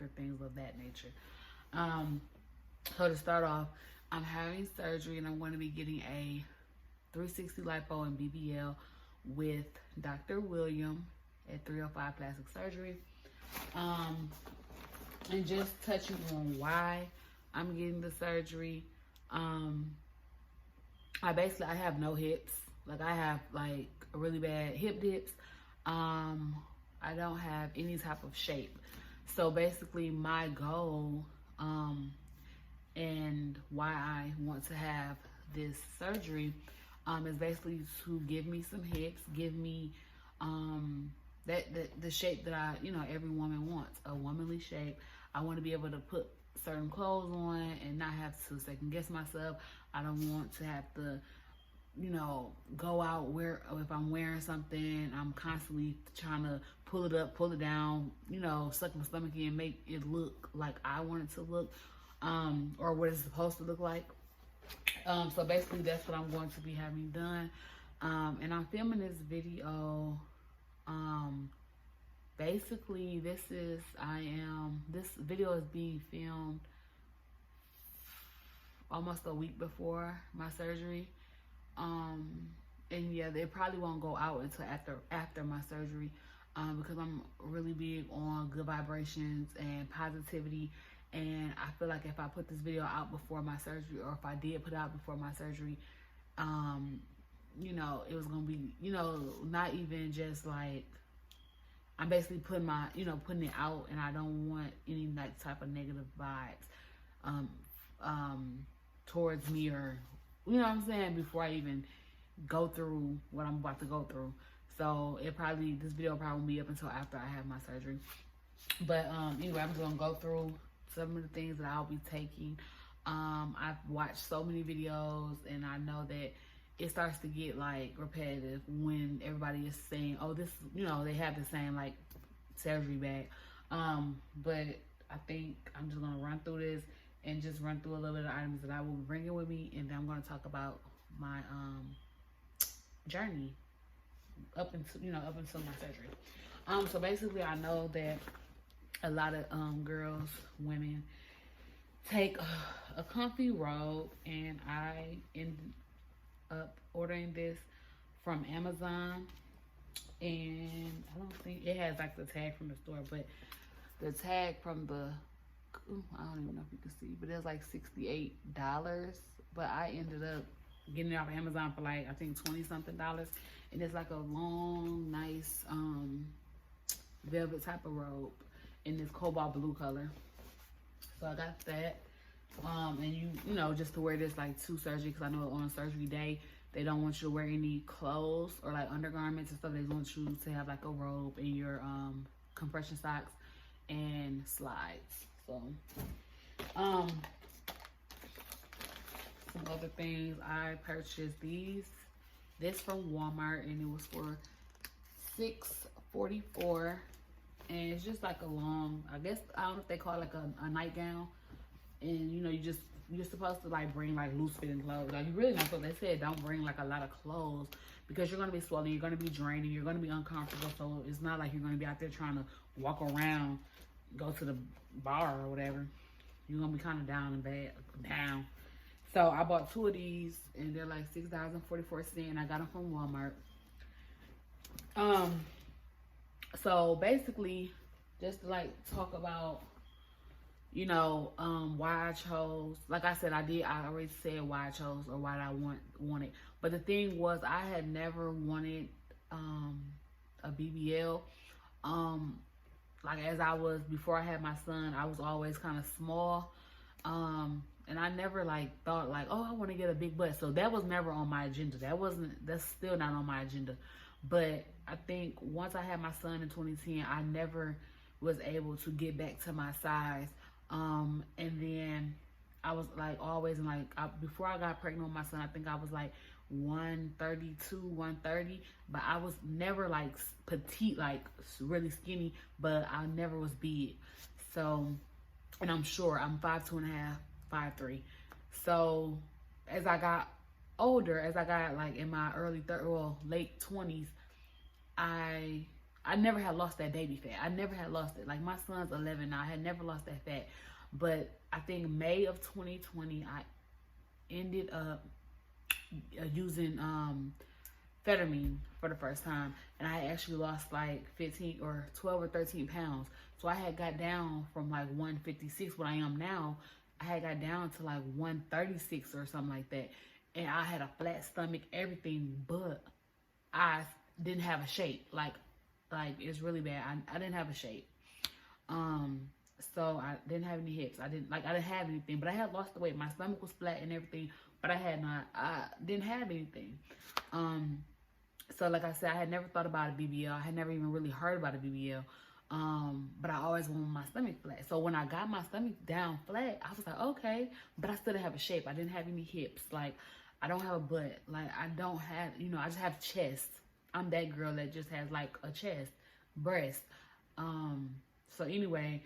doctor, things of that nature. So to start off, I'm having surgery and I'm going to be getting a 360 lipo and BBL with Dr. William at 305 Plastic Surgery. And just touching on why I'm getting the surgery. I have no hips. Like, I have like really bad hip dips. I don't have any type of shape. So basically my goal, and why I want to have this surgery, is basically to give me some hips, give me, the shape that every woman wants, a womanly shape. I want to be able to put certain clothes on and not have to second guess myself. I don't want to have to, go out if I'm wearing something, I'm constantly trying to pull it up, pull it down, suck my stomach in, make it look like I want it to look, or what it's supposed to look like. So basically that's what I'm going to be having done. And I'm filming this video. Basically this video is being filmed almost a week before my surgery. And yeah, they probably won't go out until after my surgery, because I'm really big on good vibrations and positivity. And I feel like if I put this video out before my surgery, or if I did put it out before my surgery, it was gonna be, not even just like, I'm basically putting putting it out, and I don't want any like type of negative vibes towards me, or what I'm saying, before I even go through what I'm about to go through. So this video probably won't be up until after I have my surgery. But anyway, I'm just gonna go through some of the things that I'll be taking. I've watched so many videos, and I know that it starts to get like repetitive when everybody is saying, oh, this, they have the same like surgery bag. But I think I'm just gonna run through this and just run through a little bit of items that I will be bringing with me, and then I'm gonna talk about my journey up until my surgery. So basically, I know that a lot of girls, women, take a comfy robe, and I ended up ordering this from Amazon, and I don't think it has like the tag from the store, but the tag from I don't even know if you can see, but it was like $68, but I ended up getting it off Amazon for like, I think 20 something dollars, and it's like a long, nice velvet type of robe in this cobalt blue color. So I got that. And just to wear this like to surgery, because I know on surgery day they don't want you to wear any clothes or like undergarments and stuff. They want you to have like a robe and your compression socks and slides. So some other things, I purchased this from Walmart, and it was for $6.44, and it's just like a long, I guess, I don't know if they call it like a nightgown. And you're supposed to like bring like loose fitting clothes. Like, you really not supposed, they said don't bring like a lot of clothes, because you're gonna be swollen, you're gonna be draining, you're gonna be uncomfortable. So it's not like you're gonna be out there trying to walk around, go to the bar or whatever. You're gonna be kind of down. So I bought 2 of these, and they're like $6.44, and I got them from Walmart. So basically, just to like talk about, why I chose, like I said, I already said why I chose, or why I wanted. But the thing was, I had never wanted a BBL. Like, before I had my son, I was always kind of small. And I never like thought like, oh, I want to get a big butt. So that was never on my agenda. That's still not on my agenda. But I think once I had my son in 2010, I never was able to get back to my size. And then I was like always before I got pregnant with my son, I think I was like 132, 130, but I was never like petite, like really skinny, but I never was big. So, and I'm short, I'm 5'2.5", 5'3". So as I got older, as I got like in my late 20s, I I never had lost that baby fat. I never had lost it. Like, my son's 11 now. I had never lost that fat. But I think May of 2020, I ended up using amphetamine for the first time, and I actually lost like 15 or 12 or 13 pounds. So I had got down from like 156, what I am now. I had got down to like 136 or something like that, and I had a flat stomach, everything, but I didn't have a shape. Like it's really bad. I didn't have a shape. So I didn't have any hips. I didn't have anything, but I had lost the weight. My stomach was flat and everything, but I didn't have anything. So like I said, I had never thought about a BBL. I had never even really heard about a BBL. But I always wanted my stomach flat. So when I got my stomach down flat, I was like, okay, but I still didn't have a shape. I didn't have any hips. Like, I don't have a butt. Like, I don't have, I just have chest. I'm that girl that just has like a chest, breast. So anyway,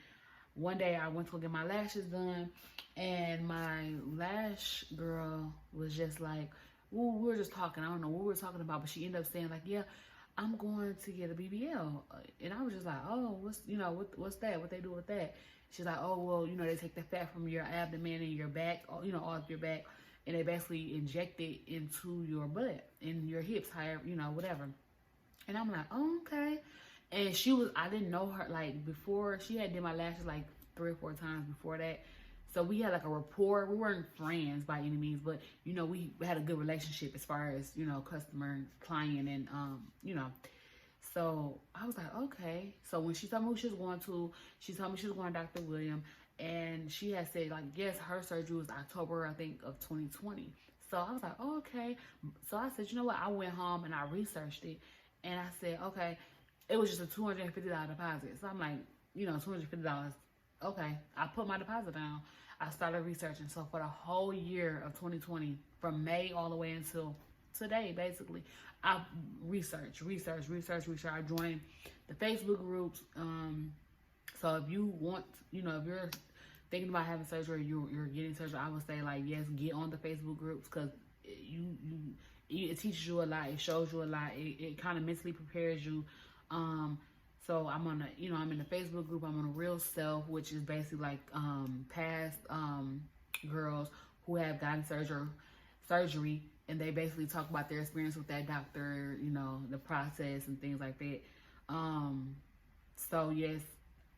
one day I went to go get my lashes done, and my lash girl was just like, ooh, we were just talking. I don't know what we were talking about, but she ended up saying like, yeah, I'm going to get a BBL. And I was just like, oh, what's that? What they do with that? She's like, oh, well, they take the fat from your abdomen and your back, all of your back, and they basically inject it into your butt and your hips, higher, whatever. And I'm like, oh, okay. And I didn't know her, like, before. She had did my lashes like 3 or 4 times before that. So we had like a rapport. We weren't friends by any means, but we had a good relationship as far as, customer, client, and So I was like, okay. So when she told me who she was going to, she told me she was going to Dr. William, and she had said like, yes, her surgery was October, I think, of 2020. So I was like, oh, okay. So I said, you know what? I went home and I researched it, and I said, okay, it was just a $250 deposit. So I'm like, $250. Okay, I put my deposit down. I started researching. So for the whole year of 2020, from May all the way until today, basically, I researched. I joined the Facebook groups. So if you want, if you're thinking about having surgery, you're getting surgery, I would say like, yes, get on the Facebook groups, because it teaches you a lot. It shows you a lot. It kind of mentally prepares you. So I'm I'm in the Facebook group. I'm on a Real Self, which is basically like past girls who have gotten surgery, and they basically talk about their experience with that doctor, the process and things like that. So yes,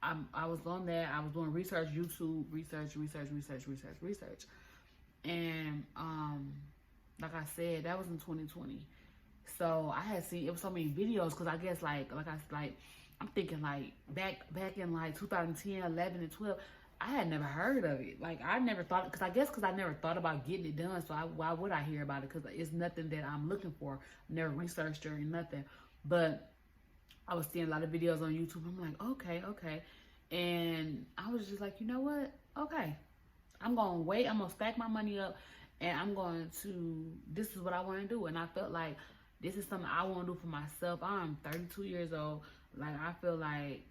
I was on that. I was doing research, YouTube research, and like I said, that was in 2020. So I had seen, it was so many videos, because I guess I'm thinking like back in like 2010, 11, and 12, I had never heard of it. Like, I never thought, because I never thought about getting it done. So why would I hear about it? Because it's nothing that I'm looking for. Never researched or nothing. But I was seeing a lot of videos on YouTube. I'm like, okay. And I was just like, you know what? Okay. I'm going to wait. I'm going to stack my money up, and this is what I want to do. And I felt like this is something I want to do for myself. I'm 32 years old. Like, I feel like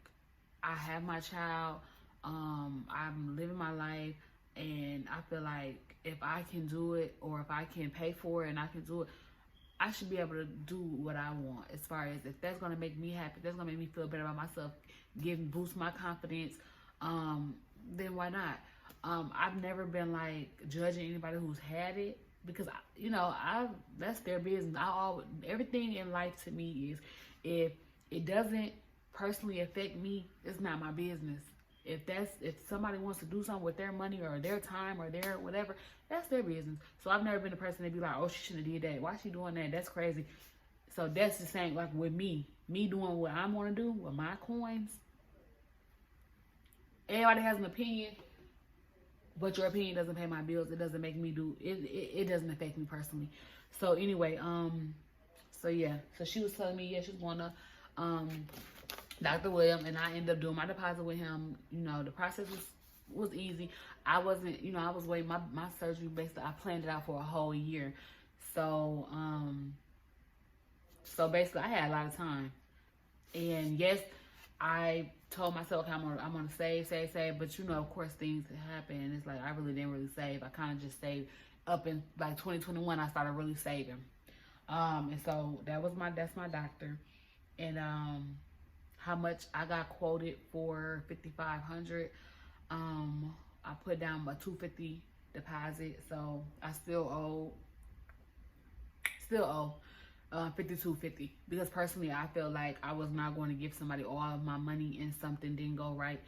I have my child. I'm living my life, and I feel like if I can do it, or if I can pay for it and I can do it, I should be able to do what I want. As far as if that's going to make me happy, that's going to make me feel better about myself, boost my confidence, then why not? I've never been like judging anybody who's had it, because that's their business. Everything in life to me is, if it doesn't personally affect me, it's not my business. If somebody wants to do something with their money or their time or their whatever, that's their business. So I've never been a person to be like, oh, she shouldn't have did that. Why is she doing that? That's crazy. So that's the same like with me doing what I want to do with my coins. Everybody has an opinion, but your opinion doesn't pay my bills. It doesn't make me do it. It doesn't affect me personally. So anyway, so yeah. So she was telling me, yeah, she was going to Dr. William, and I ended up doing my deposit with him. The process was easy. I wasn't, I was waiting my surgery. Basically, I planned it out for a whole year. So basically, I had a lot of time. And yes, I told myself, okay, I'm gonna save, but of course things happen. It's like I really didn't really save. I kind of just saved up in like 2021. I started really saving, and so that's my doctor, and how much I got quoted for $5,500. I put down a $250 deposit, so I still owe $52.50, because personally I feel like I was not going to give somebody all of my money and something didn't go right.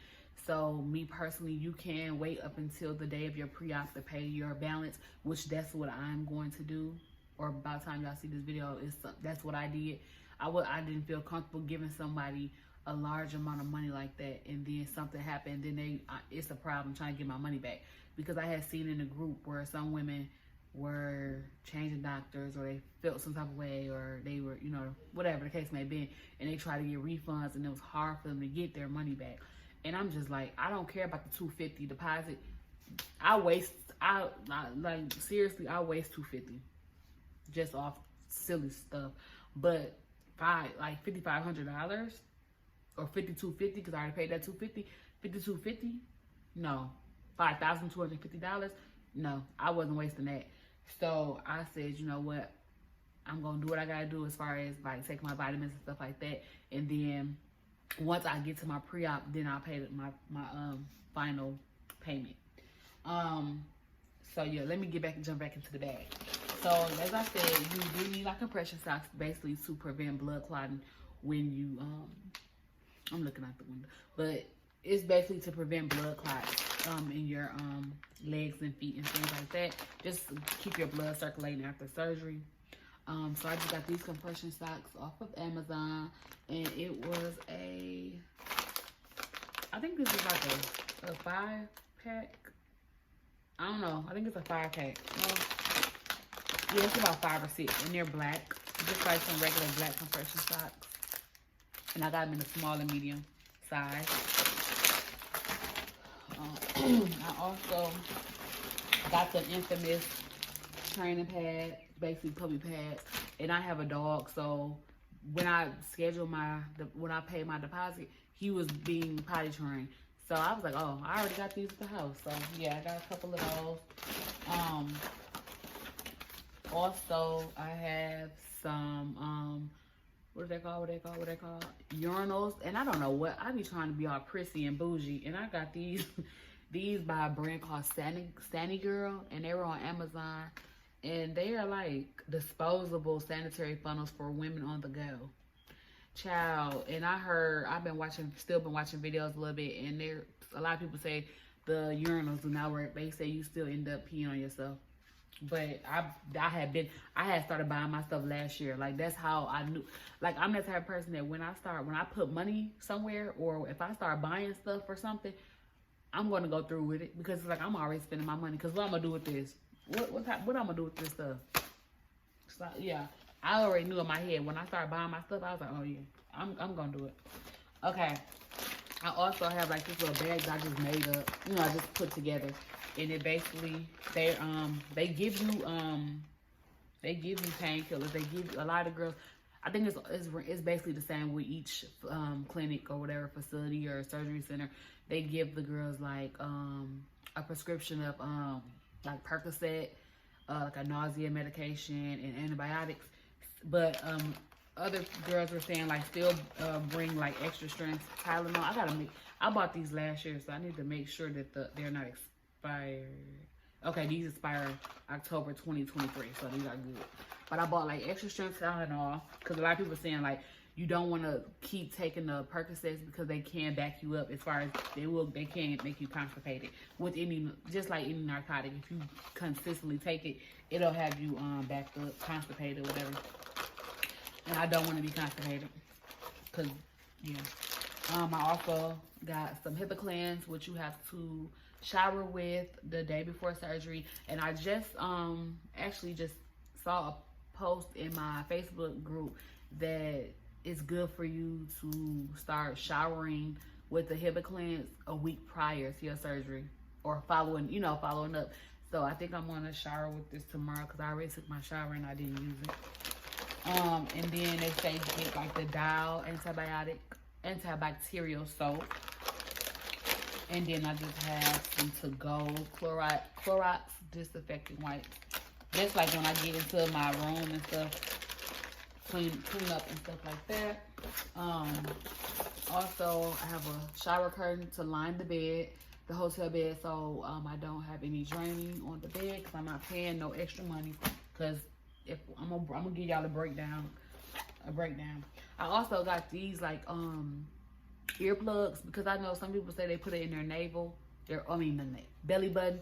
So me personally, you can wait up until the day of your pre-op to pay your balance, which that's what I'm going to do. Or by the time y'all see this video, that's what I did. I didn't feel comfortable giving somebody a large amount of money like that, and then something happened, then it's a problem trying to get my money back. Because I had seen in the group where some women were changing doctors, or they felt some type of way, or they were, you know, whatever the case may be, and they tried to get refunds, and it was hard for them to get their money back. And I'm just like, I don't care about the $250 deposit. Seriously, I waste $250 just off silly stuff. But $5,500 or $52.50, because I already paid that $250, $52.50, no. $5,250, no, I wasn't wasting that. So I said, you know what, I'm gonna do what I gotta do as far as like take my vitamins and stuff like that, and then once I get to my pre-op, then I'll pay my final payment. So yeah, let me jump back into the bag. So as I said, you do need like compression socks, basically to prevent blood clotting when you I'm looking out the window, but it's basically to prevent blood clots in your legs and feet and things like that. Just keep your blood circulating after surgery. So I just got these compression socks off of Amazon, and it was I think this is like a 5-pack. I don't know. I think it's a 5-pack. No. Yeah, it's about 5 or 6, and they're black, just like some regular black compression socks. And I got them in a small and medium size. I also got the infamous training pad, basically puppy pads, and I have a dog, so when I when I paid my deposit, he was being potty trained. So I was like, oh, I already got these at the house. So yeah, I got a couple of those. Also, I have some what are they called? Urinals. And I don't know what, I be trying to be all prissy and bougie, and I got these by a brand called Sandy Girl, and they were on Amazon, and they are like disposable sanitary funnels for women on the go. Child, and I've been still been watching videos a little bit, and a lot of people say the urinals do not work. They say you still end up peeing on yourself. But I had started buying my stuff last year. Like, that's how I knew. Like, I'm the type of person that when I put money somewhere, or if I start buying stuff or something, I'm going to go through with it, because it's like I'm already spending my money. Because what I'm going to do with this? What I'm going to do with this stuff? So, yeah, I already knew in my head when I started buying my stuff. I was like, oh yeah, I'm going to do it. Okay. I also have like this little bag that I just made up. You know, I just put together. And it basically, they give you painkillers. They give a lot of girls. I think it's basically the same with each clinic or whatever facility or surgery center. They give the girls like a prescription of like Percocet, like a nausea medication and antibiotics. But other girls were saying like still bring like extra strength Tylenol. I bought these last year, so I need to make sure that they're not expired. Okay, these expire October 2023, so these are good. But I bought like extra strength Tylenol, because a lot of people are saying like you don't want to keep taking the Percocets, because they can back you up, as far as they can make you constipated with just like any narcotic. If you consistently take it, it'll have you backed up, constipated, whatever. And I don't want to be constipated, because yeah. I also got some HIPAA, which you have to shower with the day before surgery. And I just actually just saw a post in my Facebook group that it's good for you to start showering with the HIPAA a week prior to your surgery, or following up. So I think I'm gonna shower with this tomorrow, because I already took my shower and I didn't use it. And then they say get like the Dial antibacterial soap. And then I just have some to-go Clorox disinfecting wipes. Just like when I get into my room and stuff, clean up and stuff like that. Also, I have a shower curtain to line the bed, the hotel bed, so I don't have any draining on the bed because I'm not paying no extra money. Because if I'm gonna give y'all a breakdown. I also got these like earplugs because I know some people say they put it in their navel, the belly button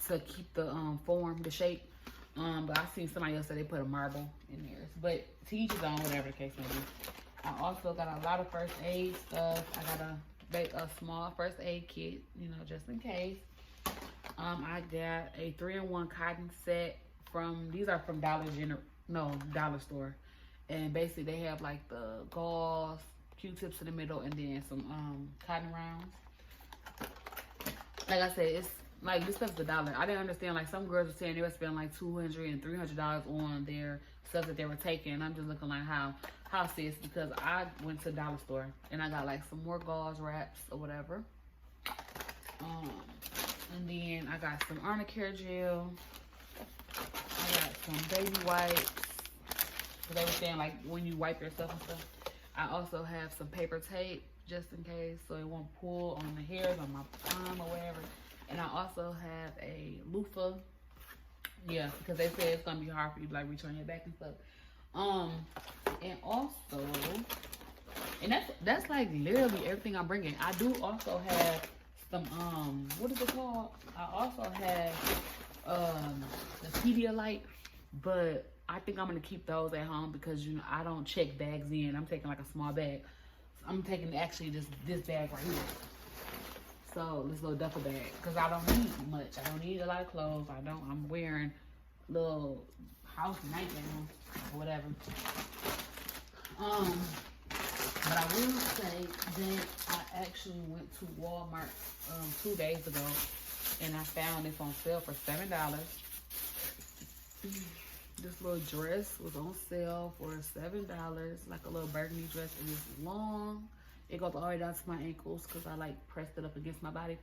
to keep the the shape. But I seen somebody else say they put a marble in theirs. But to each his own, whatever the case may be. I also got a lot of first aid stuff. I got a small first aid kit, you know, just in case. I got a 3-in-1 cotton set these are from Dollar Store. And basically they have like the gauze, Q-tips in the middle, and then some cotton rounds. Like I said, it's like this stuff's $1. I didn't understand, like some girls were saying they were spending like $200 and $300 on their stuff that they were taking. And I'm just looking like how sis, because I went to Dollar Store and I got like some more gauze wraps or whatever. And then I got some Arnicare gel. I got some baby wipes. Cause they were saying like when you wipe yourself and stuff. I also have some paper tape just in case so it won't pull on the hairs on my arm or whatever. And I also have a loofah. Yeah, because they said it's gonna be hard for you to like reach on your back and stuff. And also, and that's like literally everything I'm bringing. I do also have some what is it called? I also have the Pedialyte, but I think I'm gonna keep those at home because you know I don't check bags in. I'm taking like a small bag. So I'm taking actually this bag right here. So this little duffel bag because I don't need much. I don't need a lot of clothes. I'm wearing little house nightgowns or whatever. But I will say that I actually went to Walmart 2 days ago and I found this on sale for $7. This little dress was on sale for $7, like a little burgundy dress, and it's long. It goes all the way down to my ankles because I like pressed it up against my body.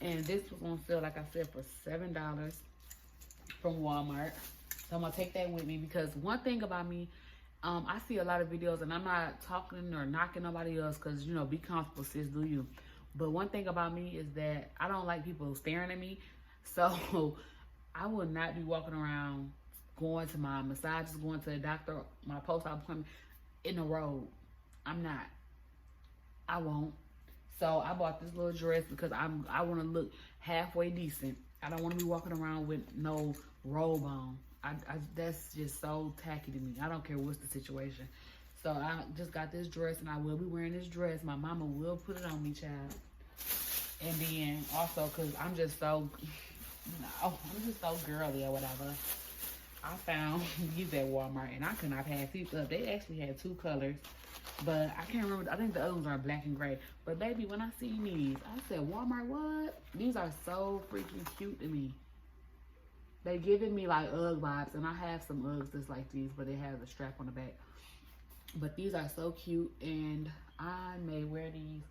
And this was on sale, like I said, for $7 from Walmart. So I'm gonna take that with me because one thing about me, I see a lot of videos and I'm not talking or knocking nobody else because, you know, be comfortable, sis, do you. But one thing about me is that I don't like people staring at me. So I will not be walking around going to my massages, going to the doctor, my post-op appointment in the road. I'm not. I won't. So I bought this little dress because I want to look halfway decent. I don't want to be walking around with no robe on. That's just so tacky to me. I don't care what's the situation. So I just got this dress and I will be wearing this dress. My mama will put it on me, child. And then also because I'm just so girly or whatever. I found these at Walmart and I could not pass these up. They actually had 2 colors. But I can't remember. I think the other ones are black and gray. But baby, when I seen these, I said, Walmart, what? These are so freaking cute to me. They giving me like Ugg vibes. And I have some Uggs that's like these, but they have the strap on the back. But these are so cute. And I may wear these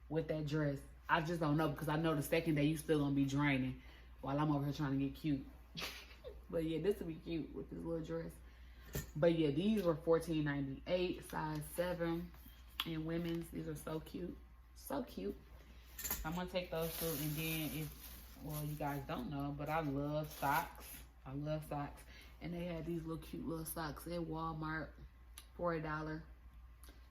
with that dress. I just don't know because I know the second day you still going to be draining while I'm over here trying to get cute. But yeah, this would be cute with this little dress. But yeah, these were $14.98, size 7 in women's. These are so cute. So cute. I'm going to take those too. And then, well, you guys don't know, but I love socks. I love socks. And they had these little cute little socks at Walmart for $1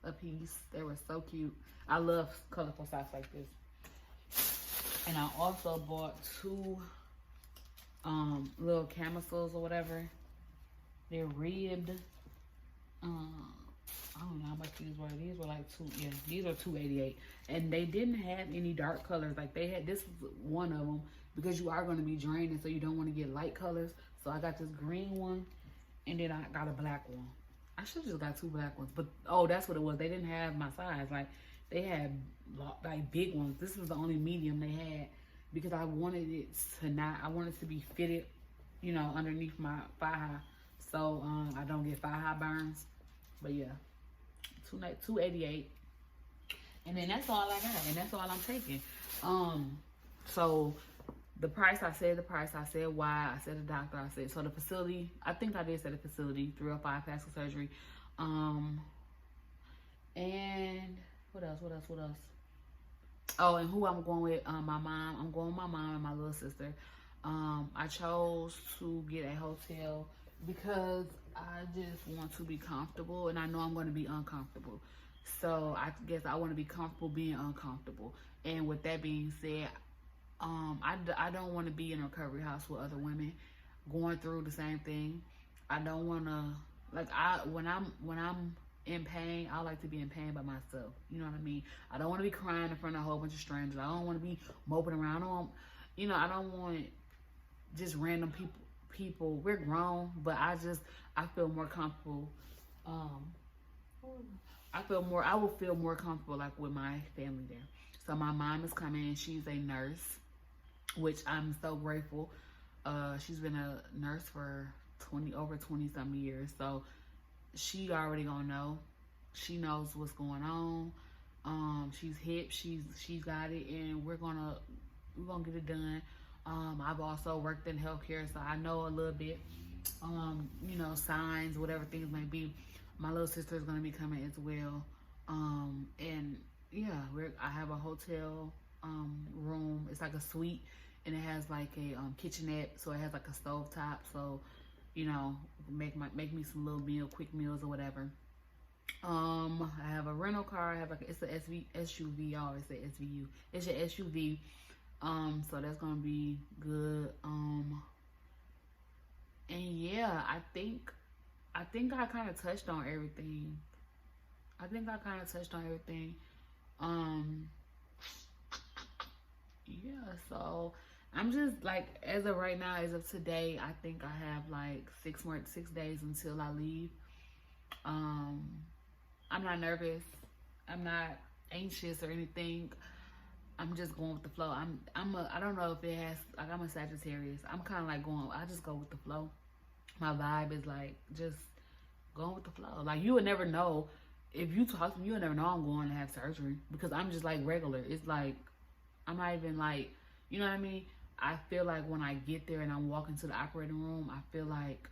a piece. They were so cute. I love colorful socks like this. And I also bought 2 little camisoles or whatever. They're ribbed. I don't know how much these were. These were like these are $2.88. And they didn't have any dark colors. Like they had, this was one of them because you are going to be draining, so you don't want to get light colors. So I got this green one, and then I got a black one. I should have just got 2 black ones, but oh, that's what it was. They didn't have my size. Like they had like big ones. This was the only medium they had because I wanted it to be fitted, you know, underneath my thigh high. So I don't get thigh high burns. But yeah, $2.88. And then that's all I got, and that's all I'm taking. So the price, I said why, I said the doctor, I said, so the facility, I think I did say the facility, 305 plastic surgery. And What else? Oh, and who I'm going with? My mom. I'm going with my mom and my little sister. I chose to get a hotel because I just want to be comfortable, and I know I'm going to be uncomfortable. So I guess I want to be comfortable being uncomfortable. And with that being said, I don't want to be in a recovery house with other women going through the same thing. I don't want to, like, when I'm in pain, I like to be in pain by myself. You know what I mean? I don't want to be crying in front of a whole bunch of strangers. I don't want to be moping around. I don't want just random people. We're grown, but I feel more comfortable. I will feel more comfortable like with my family there. So my mom is coming. She's a nurse, which I'm so grateful. She's been a nurse for over 20 some years. So she already gonna know. She knows what's going on. She's hip. She's got it, and we're gonna get it done. I've also worked in healthcare, so I know a little bit. Signs, whatever things may be. My little sister is gonna be coming as well. And yeah, I have a hotel room. It's like a suite, and it has like a kitchenette, so it has like a stove top. So make me some little quick meals or whatever. I have a rental car. I have it's a SUV. I always say SVU. It's an SUV. So that's gonna be good. And yeah, I think I kind of touched on everything. Yeah. So I'm just like, as of right now, as of today, I think I have like 6 days until I leave. I'm not nervous. I'm not anxious or anything. I'm just going with the flow. I don't know if it has, like, I'm a Sagittarius. I'm kind of like I just go with the flow. My vibe is like just going with the flow. Like, you would never know. If you talk to me, you would never know I'm going to have surgery, because I'm just like regular. It's like, I'm not even like, you know what I mean? I feel like when I get there and I'm walking to the operating room, I feel like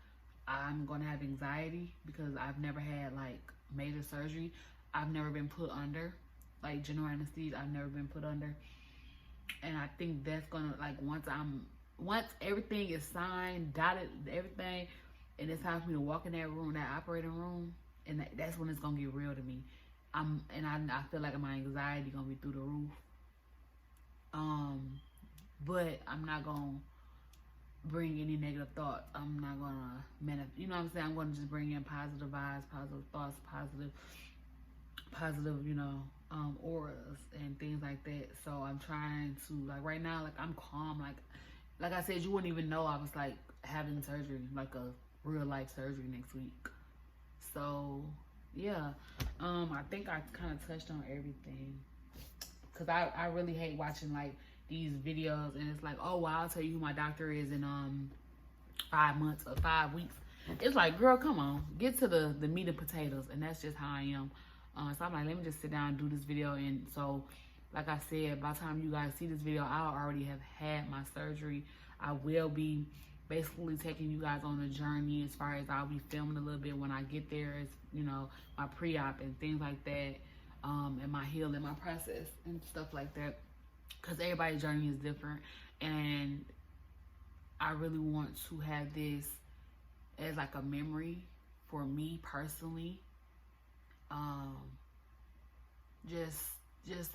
I'm going to have anxiety, because I've never had like major surgery. I've never been put under, like general anesthesia. I've never been put under. And I think that's going to, like, once everything is signed, dotted, everything, and it's time for me to walk in that room, that operating room, and that's when it's going to get real to me. I feel like my anxiety going to be through the roof. But I'm not going to bring any negative thoughts. I'm not going to you know what I'm saying? I'm going to just bring in positive vibes, positive thoughts, positive, auras and things like that. So I'm trying to, like, right now, like, I'm calm. Like I said, you wouldn't even know I was like having surgery, like a real life surgery next week. So yeah, I think I kind of touched on everything, because I really hate watching like these videos and it's like, oh well, I'll tell you who my doctor is in 5 months or 5 weeks. It's like, girl, come on, get to the meat and potatoes. And that's just how I am. So I'm like, let me just sit down and do this video. And so, like I said, by the time you guys see this video, I'll already have had my surgery. I will be basically taking you guys on a journey, as far as I'll be filming a little bit when I get there, as my pre-op and things like that, and my healing, my process and stuff like that, because everybody's journey is different. And I really want to have this as like a memory for me personally, just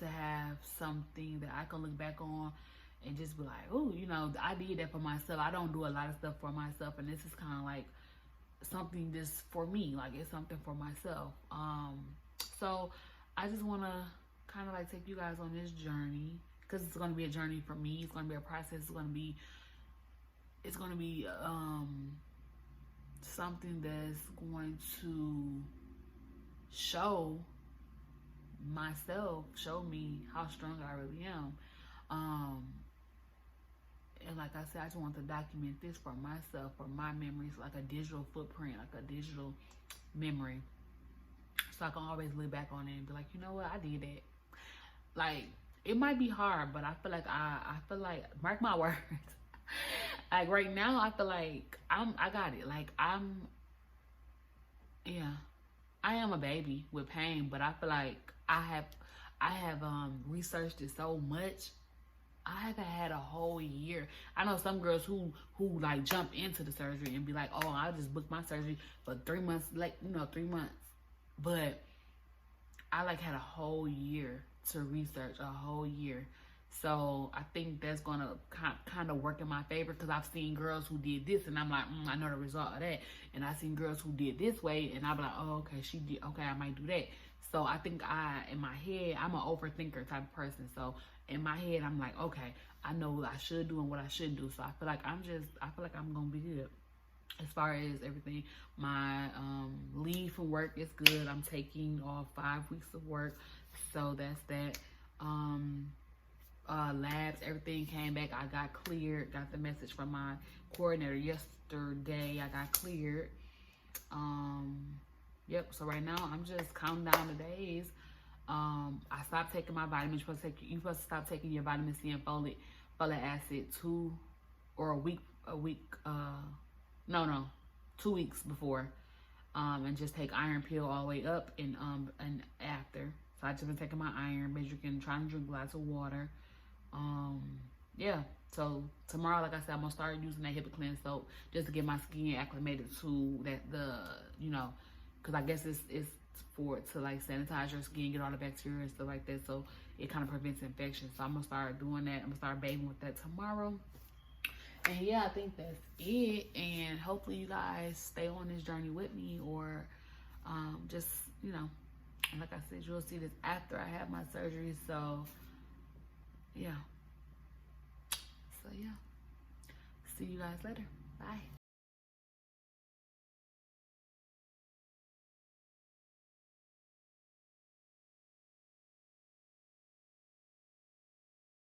to have something that I can look back on and just be like, oh, I did that for myself. I don't do a lot of stuff for myself, and this is kind of like something just for me, like it's something for myself. So I just want to kind of like take you guys on this journey, because it's going to be a journey for me. It's going to be a process. It's going to be something that's going to show me how strong I really am. And like I said, I just want to document this for myself, for my memories, like a digital footprint, like a digital memory. So I can always look back on it and be like, you know what, I did that. Like, it might be hard, but I feel like, mark my words. Like right now, I feel like I got it. Like I am a baby with pain, but I feel like I I have researched it so much. I haven't had a whole year. I know some girls who like jump into the surgery and be like, oh, I'll just book my surgery for 3 months, like, 3 months. But I like had a whole year to research, a whole year. So I think that's gonna kind of work in my favor, because I've seen girls who did this and I'm like, I know the result of that. And I've seen girls who did this way and I'm like, oh, okay, she did, okay, I might do that. So I think in my head, I'm an overthinker type of person. So in my head, I'm like, okay, I know what I should do and what I shouldn't do. So I feel like I'm gonna be good. As far as everything, my leave from work is good. I'm taking off 5 weeks of work. So that's that. Labs, everything came back. I got cleared. Got the message from my coordinator yesterday. I got cleared. Yep. So right now I'm just counting down the days. I stopped taking my vitamins. You're supposed to stop taking your vitamin C and folic acid 2 weeks before. And just take iron pill all the way up and after. So I just been taking my iron, but you can try and drink lots of water. Yeah. So tomorrow, like I said, I'm gonna start using that Hip Cleanse soap just to get my skin acclimated to that, because I guess it's for it to like sanitize your skin, get all the bacteria and stuff like that, so it kind of prevents infection. So I'm gonna start doing that. I'm gonna start bathing with that tomorrow. And yeah, I think that's it. And hopefully you guys stay on this journey with me, or just, and like I said, you'll see this after I have my surgery. So yeah. See you guys later. Bye.